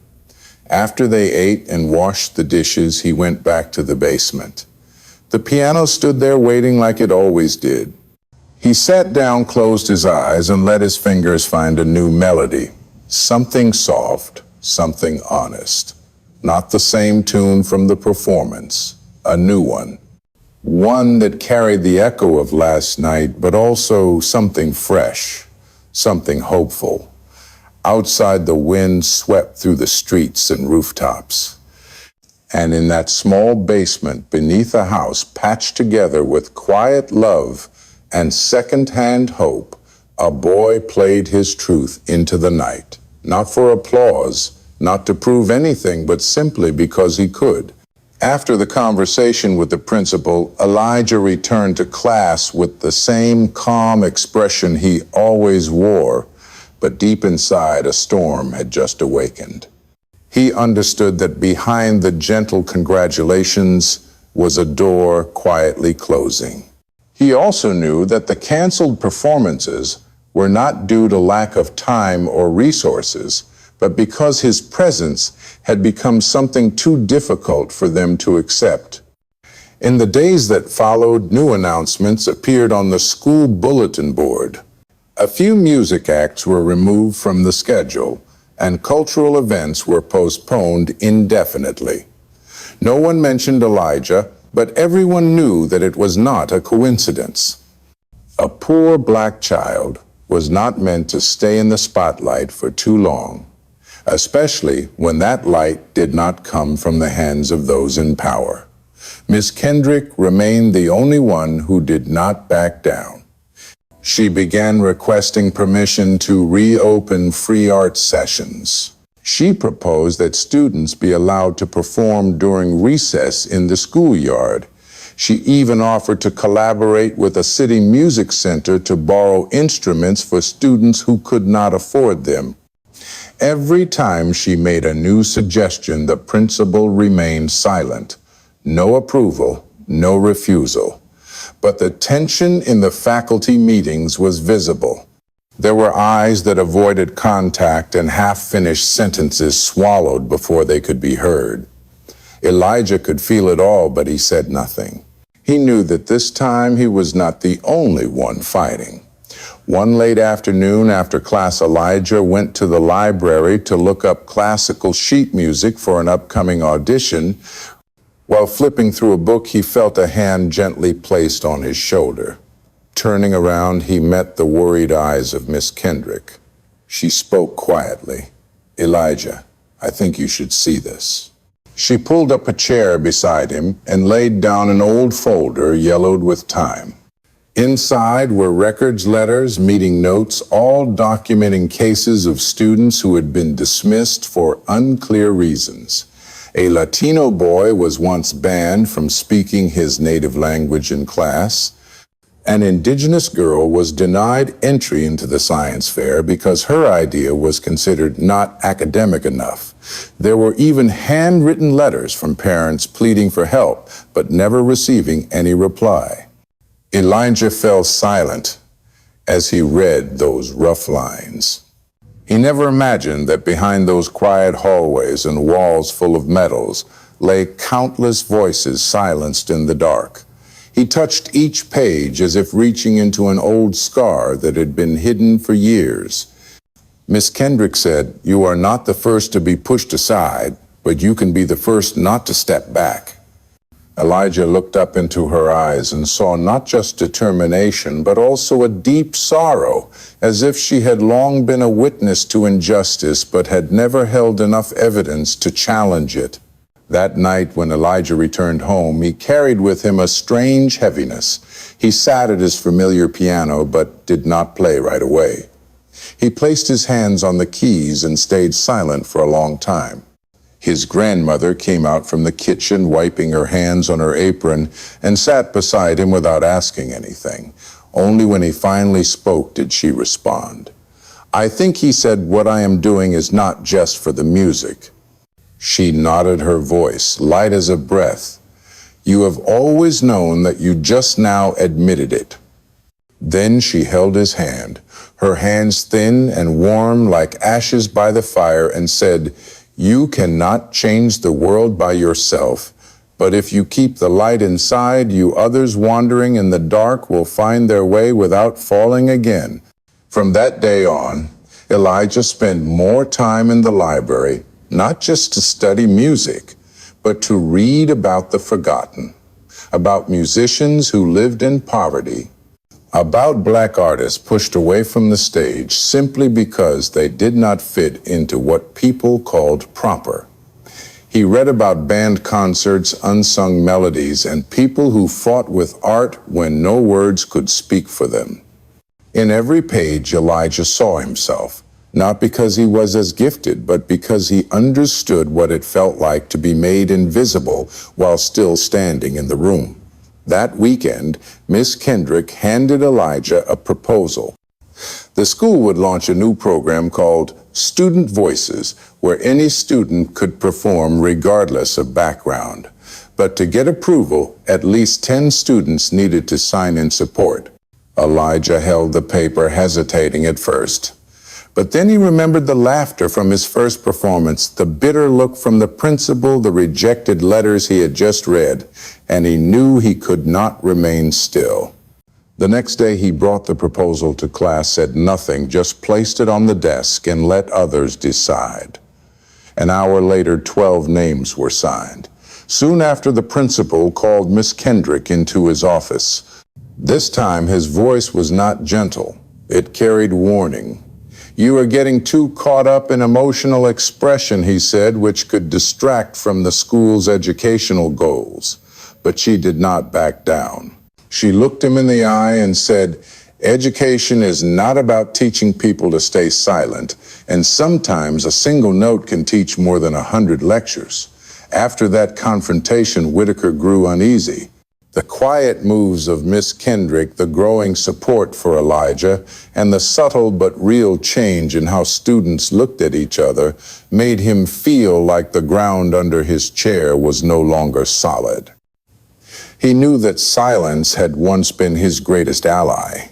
After they ate and washed the dishes, he went back to the basement. The piano stood there waiting like it always did. He sat down, closed his eyes, and let his fingers find a new melody. Something soft, something honest. Not the same tune from the performance, a new one. One that carried the echo of last night, but also something fresh, something hopeful. Outside, the wind swept through the streets and rooftops. And in that small basement beneath a house patched together with quiet love and second-hand hope, a boy played his truth into the night. Not for applause, not to prove anything, but simply because he could. After the conversation with the principal, Elijah returned to class with the same calm expression he always wore, but deep inside, a storm had just awakened. He understood that behind the gentle congratulations was a door quietly closing. He also knew that the canceled performances were not due to lack of time or resources, but because his presence had become something too difficult for them to accept. In the days that followed, new announcements appeared on the school bulletin board. A few music acts were removed from the schedule, and cultural events were postponed indefinitely. No one mentioned Elijah, but everyone knew that it was not a coincidence. A poor black child was not meant to stay in the spotlight for too long, especially when that light did not come from the hands of those in power. Miss Kendrick remained the only one who did not back down. She began requesting permission to reopen free art sessions. She proposed that students be allowed to perform during recess in the schoolyard. She even offered to collaborate with a city music center to borrow instruments for students who could not afford them. Every time she made a new suggestion, the principal remained silent. No approval, no refusal. but the tension in the faculty meetings was visible. There were eyes that avoided contact and half-finished sentences swallowed before they could be heard. Elijah could feel it all, but he said nothing. He knew that this time he was not the only one fighting. One late afternoon after class, Elijah went to the library to look up classical sheet music for an upcoming audition. While flipping through a book, he felt a hand gently placed on his shoulder. Turning around, he met the worried eyes of Miss Kendrick. She spoke quietly. "Elijah, I think you should see this." She pulled up a chair beside him and laid down an old folder yellowed with time. Inside were records, letters, meeting notes, all documenting cases of students who had been dismissed for unclear reasons. A Latino boy was once banned from speaking his native language in class. An indigenous girl was denied entry into the science fair because her idea was considered not academic enough. There were even handwritten letters from parents pleading for help, but never receiving any reply. Elijah fell silent as he read those rough lines. He never imagined that behind those quiet hallways and walls full of medals lay countless voices silenced in the dark. He touched each page as if reaching into an old scar that had been hidden for years. Miss Kendrick said, "You are not the first to be pushed aside, but you can be the first not to step back." Elijah looked up into her eyes and saw not just determination, but also a deep sorrow, as if she had long been a witness to injustice, but had never held enough evidence to challenge it. That night, when Elijah returned home, he carried with him a strange heaviness. He sat at his familiar piano, but did not play right away. He placed his hands on the keys and stayed silent for a long time. His grandmother came out from the kitchen, wiping her hands on her apron, and sat beside him without asking anything. Only when he finally spoke did she respond. "I think," he said, "what I am doing is not just for the music." She nodded, her voice light as a breath. "You have always known that, you just now admitted it." Then she held his hand, her hands thin and warm like ashes by the fire, and said, "You cannot change the world by yourself, but if you keep the light inside, you others wandering in the dark will find their way without falling again." From that day on, Elijah spent more time in the library, not just to study music, but to read about the forgotten, about musicians who lived in poverty, about Black artists pushed away from the stage simply because they did not fit into what people called proper. He read about band concerts, unsung melodies, and people who fought with art when no words could speak for them. In every page, Elijah saw himself, not because he was as gifted, but because he understood what it felt like to be made invisible while still standing in the room. That weekend, Miss Kendrick handed Elijah a proposal. The school would launch a new program called Student Voices, where any student could perform regardless of background. But to get approval, at least 10 students needed to sign in support. Elijah held the paper, hesitating at first. But then he remembered the laughter from his first performance, the bitter look from the principal, the rejected letters he had just read, and he knew he could not remain still. The next day he brought the proposal to class, said nothing, just placed it on the desk and let others decide. An hour later, 12 names were signed. Soon after, the principal called Miss Kendrick into his office. This time his voice was not gentle. It carried warning. "You are getting too caught up in emotional expression," he said, "which could distract from the school's educational goals." But she did not back down. She looked him in the eye and said, "Education is not about teaching people to stay silent, and sometimes a single note can teach more than 100 lectures." After that confrontation, Whitaker grew uneasy. The quiet moves of Miss Kendrick, the growing support for Elijah, and the subtle but real change in how students looked at each other made him feel like the ground under his chair was no longer solid. He knew that silence had once been his greatest ally.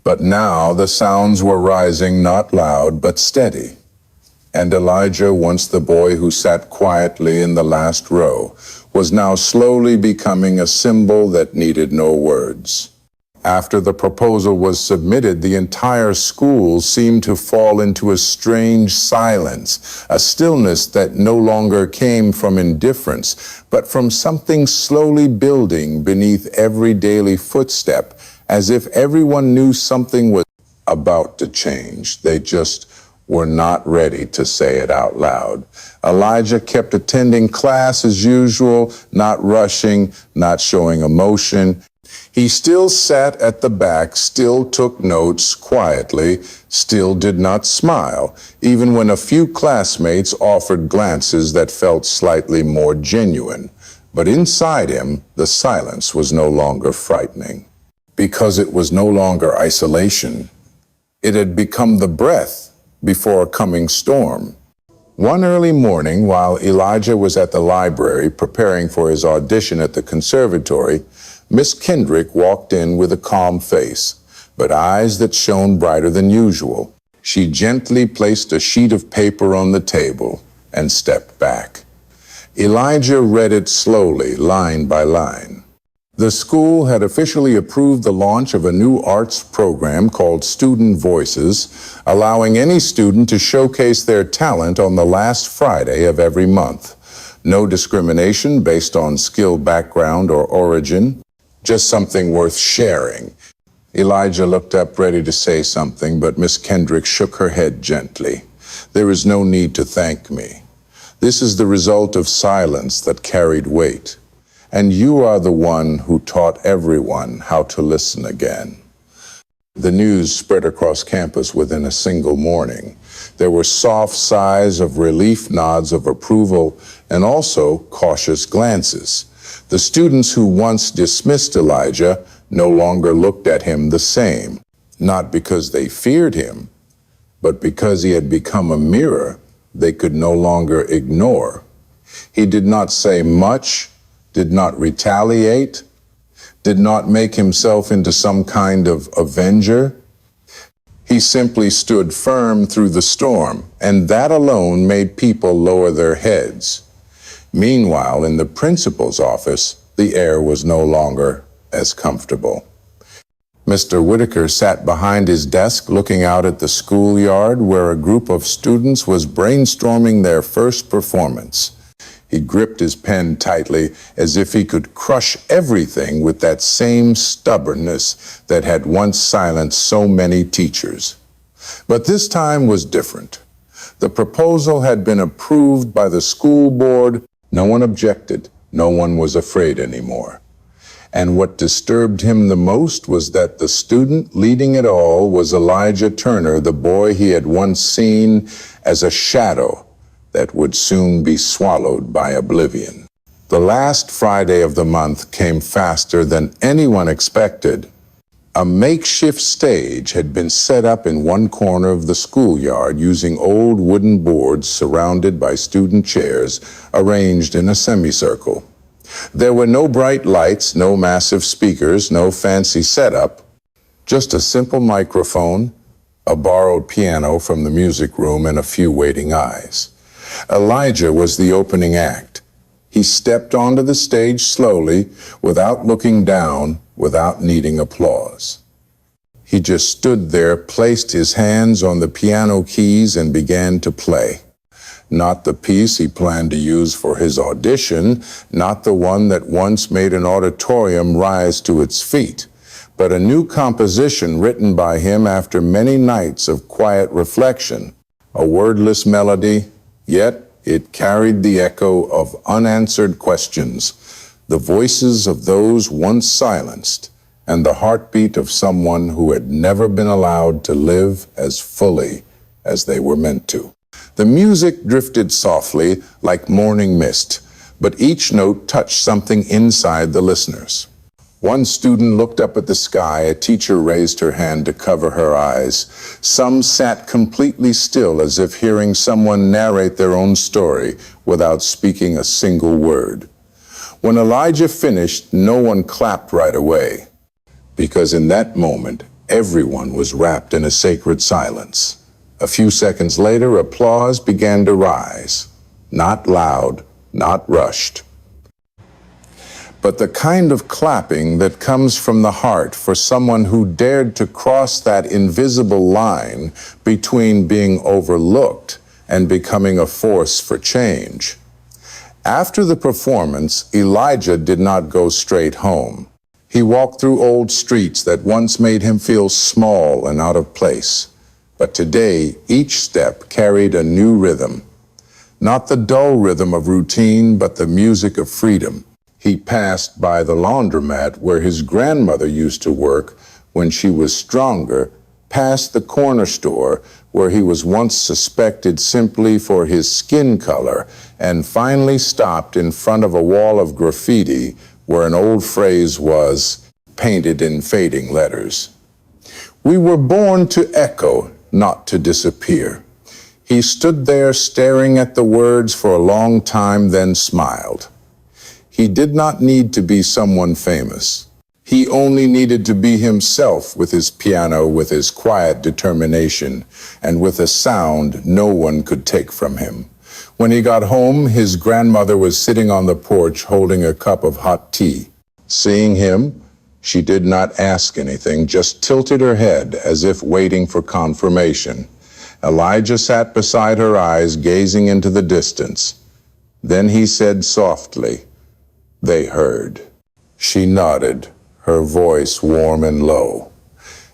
But now the sounds were rising, not loud, but steady. And Elijah, once the boy who sat quietly in the last row, was now slowly becoming a symbol that needed no words. After the proposal was submitted, the entire school seemed to fall into a strange silence, a stillness that no longer came from indifference, but from something slowly building beneath every daily footstep, as if everyone knew something was about to change. They just were not ready to say it out loud. Elijah kept attending class as usual, not rushing, not showing emotion. He still sat at the back, still took notes quietly, still did not smile, even when a few classmates offered glances that felt slightly more genuine. But inside him, the silence was no longer frightening, because it was no longer isolation. It had become the breath before a coming storm. One early morning, while Elijah was at the library preparing for his audition at the conservatory, Miss Kendrick walked in with a calm face, but eyes that shone brighter than usual. She gently placed a sheet of paper on the table and stepped back. Elijah read it slowly, line by line. The school had officially approved the launch of a new arts program called Student Voices, allowing any student to showcase their talent on the last Friday of every month. No discrimination based on skill, background, or origin, just something worth sharing. Elijah looked up ready to say something, but Miss Kendrick shook her head gently. There is no need to thank me. This is the result of silence that carried weight. And you are the one who taught everyone how to listen again. The news spread across campus within a single morning. There were soft sighs of relief, nods of approval, and also cautious glances. The students who once dismissed Elijah no longer looked at him the same, not because they feared him, but because he had become a mirror they could no longer ignore. He did not say much, did not retaliate, did not make himself into some kind of avenger. He simply stood firm through the storm, and that alone made people lower their heads. Meanwhile, in the principal's office, the air was no longer as comfortable. Mr. Whitaker sat behind his desk looking out at the schoolyard where a group of students was brainstorming their first performance. He gripped his pen tightly as if he could crush everything with that same stubbornness that had once silenced so many teachers. But this time was different. The proposal had been approved by the school board. No one objected. No one was afraid anymore. And what disturbed him the most was that the student leading it all was Elijah Turner, the boy he had once seen as a shadow that would soon be swallowed by oblivion. The last Friday of the month came faster than anyone expected. A makeshift stage had been set up in one corner of the schoolyard using old wooden boards surrounded by student chairs arranged in a semicircle. There were no bright lights, no massive speakers, no fancy setup, just a simple microphone, a borrowed piano from the music room, and a few waiting eyes. Elijah was the opening act. He stepped onto the stage slowly, without looking down, without needing applause. He just stood there, placed his hands on the piano keys, and began to play. Not the piece he planned to use for his audition, not the one that once made an auditorium rise to its feet, but a new composition written by him after many nights of quiet reflection, a wordless melody, yet it carried the echo of unanswered questions, the voices of those once silenced, and the heartbeat of someone who had never been allowed to live as fully as they were meant to. The music drifted softly like morning mist, but each note touched something inside the listeners. One student looked up at the sky, a teacher raised her hand to cover her eyes. Some sat completely still as if hearing someone narrate their own story without speaking a single word. When Elijah finished, no one clapped right away, because in that moment, everyone was wrapped in a sacred silence. A few seconds later, applause began to rise. Not loud, not rushed, but the kind of clapping that comes from the heart for someone who dared to cross that invisible line between being overlooked and becoming a force for change. After the performance, Elijah did not go straight home. He walked through old streets that once made him feel small and out of place. But today, each step carried a new rhythm. Not the dull rhythm of routine, but the music of freedom. He passed by the laundromat where his grandmother used to work when she was stronger, past the corner store where he was once suspected simply for his skin color, and finally stopped in front of a wall of graffiti where an old phrase was painted in fading letters. We were born to echo, not to disappear. He stood there staring at the words for a long time, then smiled. He did not need to be someone famous. He only needed to be himself with his piano, with his quiet determination, and with a sound no one could take from him. When he got home, his grandmother was sitting on the porch holding a cup of hot tea. Seeing him, she did not ask anything, just tilted her head as if waiting for confirmation. Elijah sat beside her eyes, gazing into the distance. Then he said softly, "They heard." She nodded, her voice warm and low.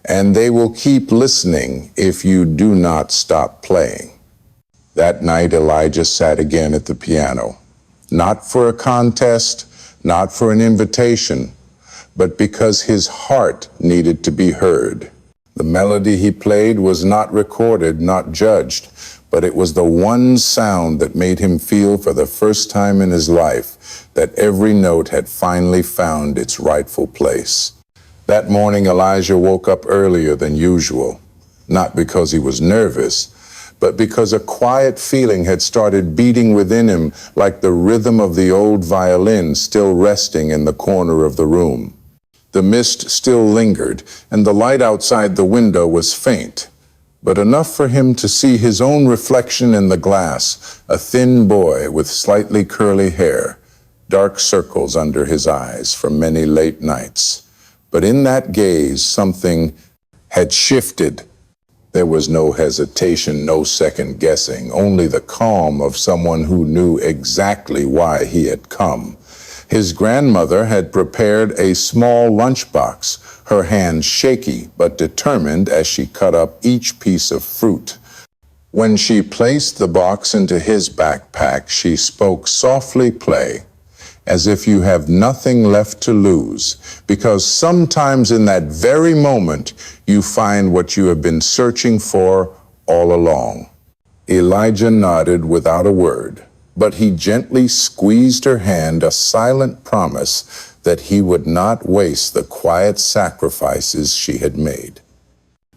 "And they will keep listening if you do not stop playing." That night, Elijah sat again at the piano, not for a contest, not for an invitation, but because his heart needed to be heard. The melody he played was not recorded, not judged, but it was the one sound that made him feel for the first time in his life that every note had finally found its rightful place. That morning, Elijah woke up earlier than usual, not because he was nervous, but because a quiet feeling had started beating within him like the rhythm of the old violin still resting in the corner of the room. The mist still lingered, and the light outside the window was faint, but enough for him to see his own reflection in the glass, a thin boy with slightly curly hair, dark circles under his eyes from many late nights. But in that gaze, something had shifted. There was no hesitation, no second guessing, only the calm of someone who knew exactly why he had come. His grandmother had prepared a small lunchbox, her hands shaky but determined as she cut up each piece of fruit. When she placed the box into his backpack, she spoke softly, "Play, as if you have nothing left to lose, because sometimes in that very moment you find what you have been searching for all along." Elijah nodded without a word, but he gently squeezed her hand, a silent promise that he would not waste the quiet sacrifices she had made.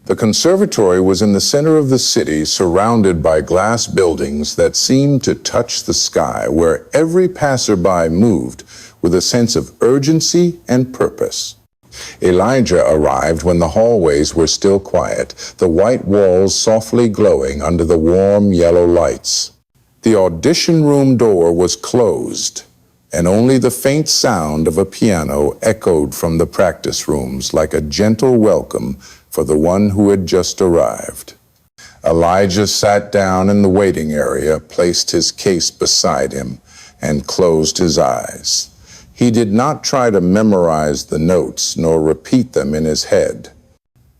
The conservatory was in the center of the city, surrounded by glass buildings that seemed to touch the sky, where every passerby moved with a sense of urgency and purpose. Elijah arrived when the hallways were still quiet, the white walls softly glowing under the warm yellow lights. The audition room door was closed, and only the faint sound of a piano echoed from the practice rooms like a gentle welcome for the one who had just arrived. Elijah sat down in the waiting area, placed his case beside him, and closed his eyes. He did not try to memorize the notes nor repeat them in his head.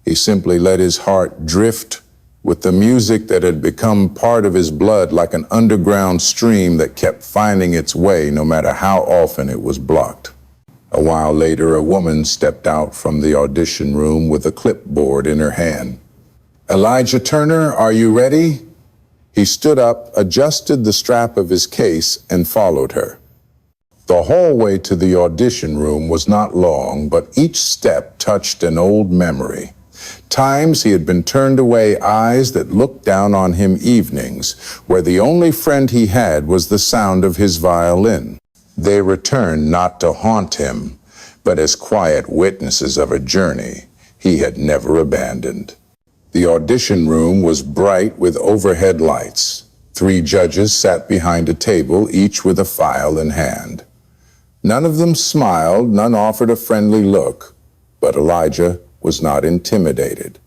He simply let his heart drift with the music that had become part of his blood, like an underground stream that kept finding its way no matter how often it was blocked. A while later, a woman stepped out from the audition room with a clipboard in her hand. "Elijah Turner, are you ready?" He stood up, adjusted the strap of his case, and followed her. The hallway to the audition room was not long, but each step touched an old memory. Times he had been turned away, eyes that looked down on him, evenings where the only friend he had was the sound of his violin. They returned not to haunt him, but as quiet witnesses of a journey he had never abandoned. The audition room was bright with overhead lights. 3 judges sat behind a table, each with a file in hand. None of them smiled, none offered a friendly look, but Elijah was not intimidated.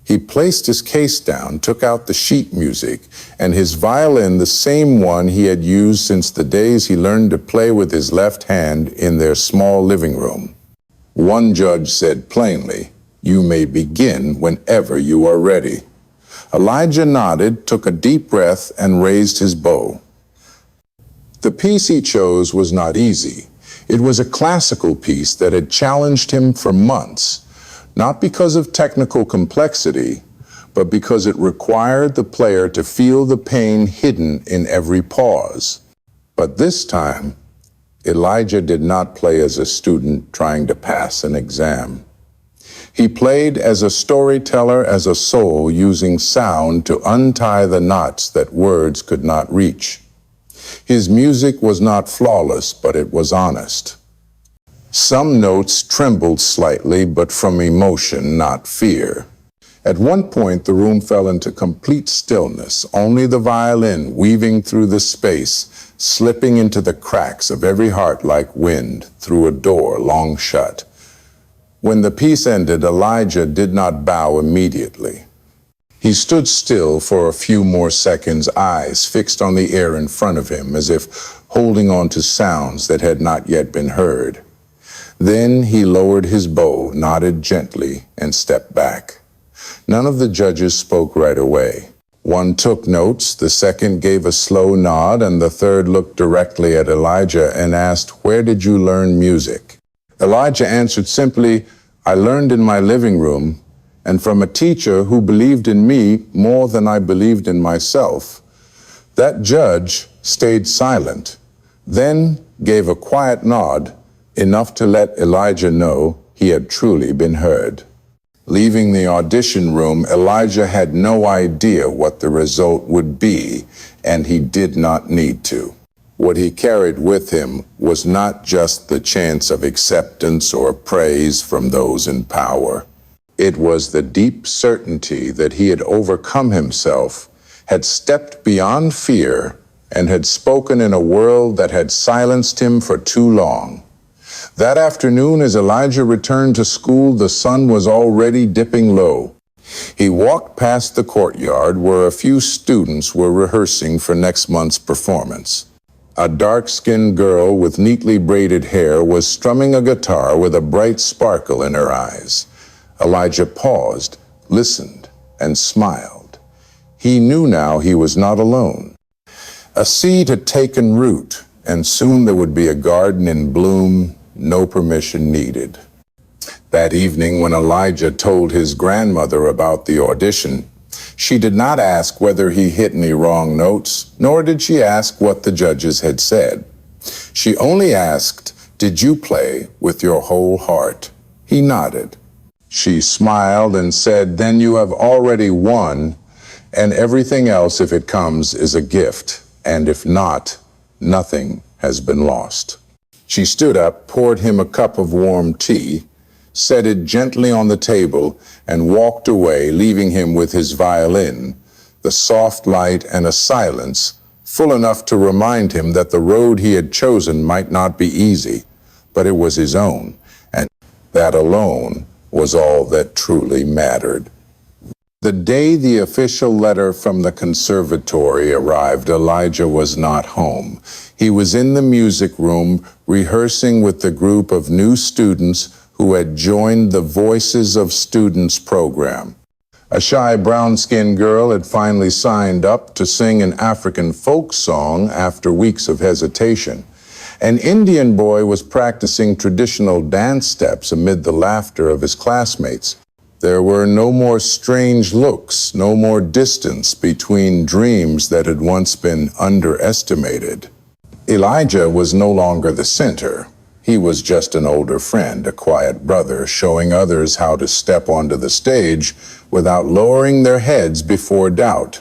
He placed his case down, took out the sheet music, and his violin, the same one he had used since the days he learned to play with his left hand in their small living room. One judge said plainly, "You may begin whenever you are ready." Elijah nodded, took a deep breath, and raised his bow. The piece he chose was not easy. It was a classical piece that had challenged him for months, not because of technical complexity, but because it required the player to feel the pain hidden in every pause. But this time, Elijah did not play as a student trying to pass an exam. He played as a storyteller, as a soul using sound to untie the knots that words could not reach. His music was not flawless, but it was honest. Some notes trembled slightly, but from emotion, not fear. At one point, the room fell into complete stillness, only the violin weaving through the space, slipping into the cracks of every heart like wind through a door long shut. When the piece ended, Elijah did not bow immediately. He stood still for a few more seconds, eyes fixed on the air in front of him, as if holding on to sounds that had not yet been heard. Then he lowered his bow, nodded gently, and stepped back. None of the judges spoke right away. One took notes, the second gave a slow nod, and the third looked directly at Elijah and asked, "Where did you learn music?" Elijah answered simply, "I learned in my living room, and from a teacher who believed in me more than I believed in myself." That judge stayed silent, then gave a quiet nod, enough to let Elijah know he had truly been heard. Leaving the audition room, Elijah had no idea what the result would be, and he did not need to. What he carried with him was not just the chance of acceptance or praise from those in power. It was the deep certainty that he had overcome himself, had stepped beyond fear, and had spoken in a world that had silenced him for too long. That afternoon, as Elijah returned to school, the sun was already dipping low. He walked past the courtyard where a few students were rehearsing for next month's performance. A dark-skinned girl with neatly braided hair was strumming a guitar with a bright sparkle in her eyes. Elijah paused, listened, and smiled. He knew now he was not alone. A seed had taken root, and soon there would be a garden in bloom, no permission needed. That evening, when Elijah told his grandmother about the audition, she did not ask whether he hit any wrong notes, nor did she ask what the judges had said. She only asked, "Did you play with your whole heart?" He nodded. She smiled and said, "Then you have already won, and everything else, if it comes, is a gift, and if not, nothing has been lost." She stood up, poured him a cup of warm tea, set it gently on the table, and walked away, leaving him with his violin, the soft light, and a silence full enough to remind him that the road he had chosen might not be easy, but it was his own, and that alone was all that truly mattered. The day the official letter from the conservatory arrived, Elijah was not home. He was in the music room, rehearsing with the group of new students who had joined the Voices of Students program. A shy brown-skinned girl had finally signed up to sing an African folk song after weeks of hesitation. An Indian boy was practicing traditional dance steps amid the laughter of his classmates. There were no more strange looks, no more distance between dreams that had once been underestimated. Elijah was no longer the center. He was just an older friend, a quiet brother, showing others how to step onto the stage without lowering their heads before doubt.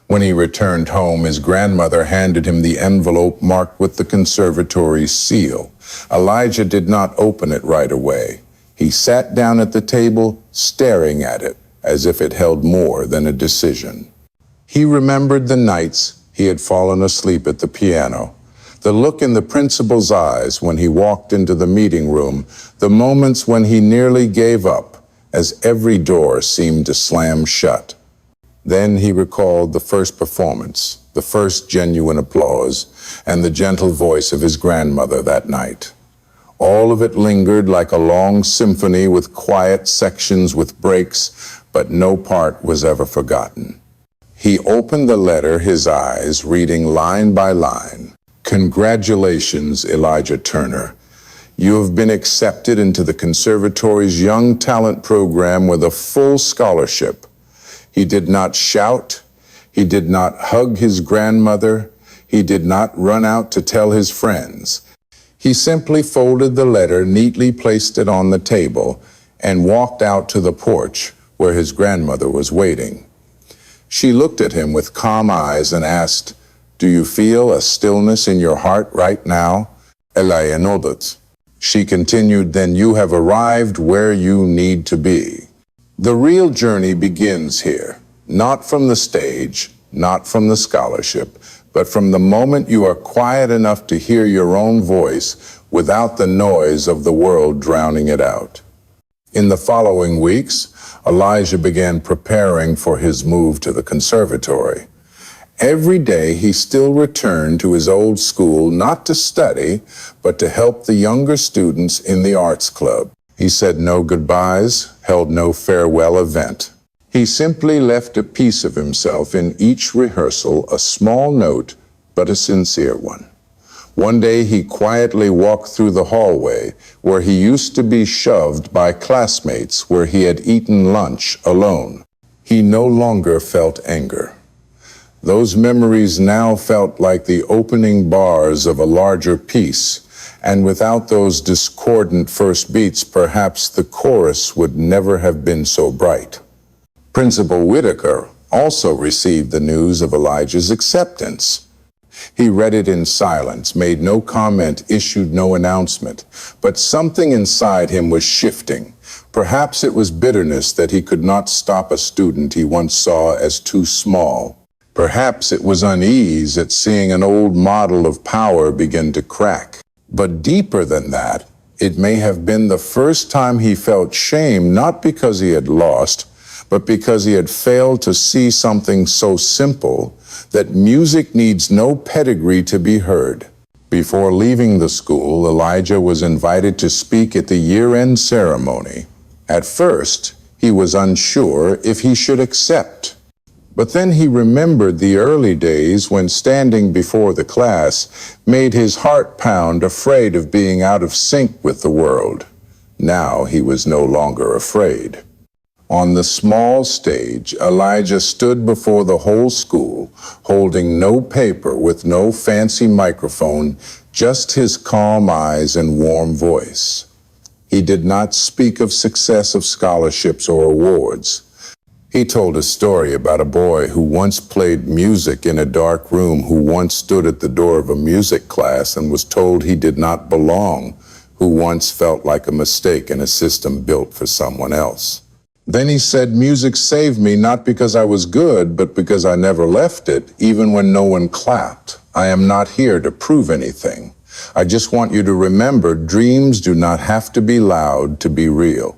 When he returned home, his grandmother handed him the envelope marked with the conservatory's seal. Elijah did not open it right away. He sat down at the table, staring at it, as if it held more than a decision. He remembered the nights he had fallen asleep at the piano, the look in the principal's eyes when he walked into the meeting room, the moments when he nearly gave up, as every door seemed to slam shut. Then he recalled the first performance, the first genuine applause, and the gentle voice of his grandmother that night. All of it lingered like a long symphony with quiet sections with breaks, but no part was ever forgotten. He opened the letter, his eyes reading line by line. "Congratulations, Elijah Turner. You have been accepted into the conservatory's Young Talent program with a full scholarship." He did not shout. He did not hug his grandmother. He did not run out to tell his friends. He simply folded the letter, neatly placed it on the table, and walked out to the porch where his grandmother was waiting. She looked at him with calm eyes and asked, "Do you feel a stillness in your heart right now?" Elijah nodded. She continued, "Then you have arrived where you need to be." The real journey begins here, not from the stage, not from the scholarship, but from the moment you are quiet enough to hear your own voice without the noise of the world drowning it out. In the following weeks, Elijah began preparing for his move to the conservatory. Every day he still returned to his old school, not to study, but to help the younger students in the arts club. He said no goodbyes, held no farewell event. He simply left a piece of himself in each rehearsal, a small note, but a sincere one. One day he quietly walked through the hallway where he used to be shoved by classmates, where he had eaten lunch alone. He no longer felt anger. Those memories now felt like the opening bars of a larger piece, and without those discordant first beats, perhaps the chorus would never have been so bright. Principal Whitaker also received the news of Elijah's acceptance. He read it in silence, made no comment, issued no announcement, but something inside him was shifting. Perhaps it was bitterness that he could not stop a student he once saw as too small. Perhaps it was unease at seeing an old model of power begin to crack. But deeper than that, it may have been the first time he felt shame, not because he had lost, but because he had failed to see something so simple, that music needs no pedigree to be heard. Before leaving the school, Elijah was invited to speak at the year-end ceremony. At first, he was unsure if he should accept. But then he remembered the early days when standing before the class made his heart pound, afraid of being out of sync with the world. Now he was no longer afraid. On the small stage, Elijah stood before the whole school, holding no paper with no fancy microphone, just his calm eyes and warm voice. He did not speak of success of scholarships or awards. He told a story about a boy who once played music in a dark room, who once stood at the door of a music class and was told he did not belong, who once felt like a mistake in a system built for someone else. Then he said, "Music saved me not because I was good, but because I never left it, even when no one clapped. I am not here to prove anything. I just want you to remember, dreams do not have to be loud to be real.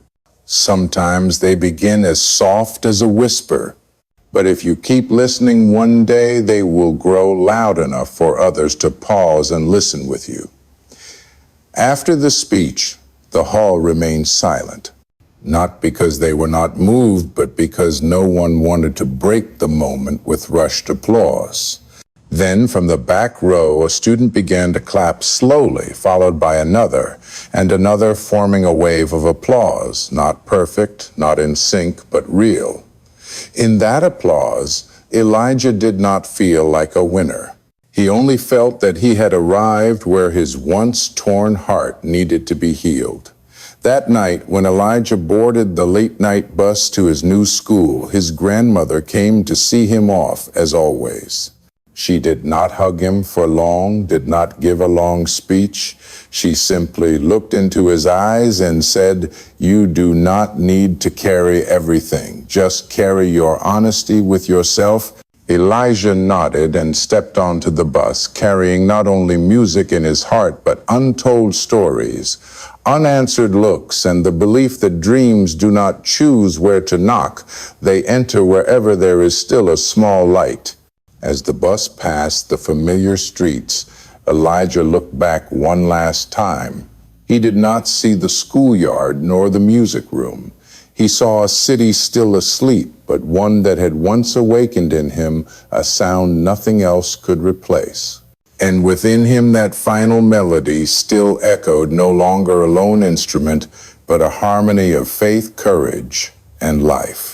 Sometimes they begin as soft as a whisper, but if you keep listening, one day they will grow loud enough for others to pause and listen with you." After the speech, the hall remained silent. Not because they were not moved, but because no one wanted to break the moment with rushed applause. Then, from the back row, a student began to clap slowly, followed by another, and another, forming a wave of applause, not perfect, not in sync, but real. In that applause, Elijah did not feel like a winner. He only felt that he had arrived where his once torn heart needed to be healed. That night, when Elijah boarded the late-night bus to his new school, his grandmother came to see him off, as always. She did not hug him for long, did not give a long speech. She simply looked into his eyes and said, "You do not need to carry everything. Just carry your honesty with yourself." Elijah nodded and stepped onto the bus, carrying not only music in his heart, but untold stories, unanswered looks, and the belief that dreams do not choose where to knock. They enter wherever there is still a small light. As the bus passed the familiar streets, Elijah looked back one last time. He did not see the schoolyard nor the music room. He saw a city still asleep, but one that had once awakened in him a sound nothing else could replace. And within him that final melody still echoed, no longer a lone instrument, but a harmony of faith, courage, and life.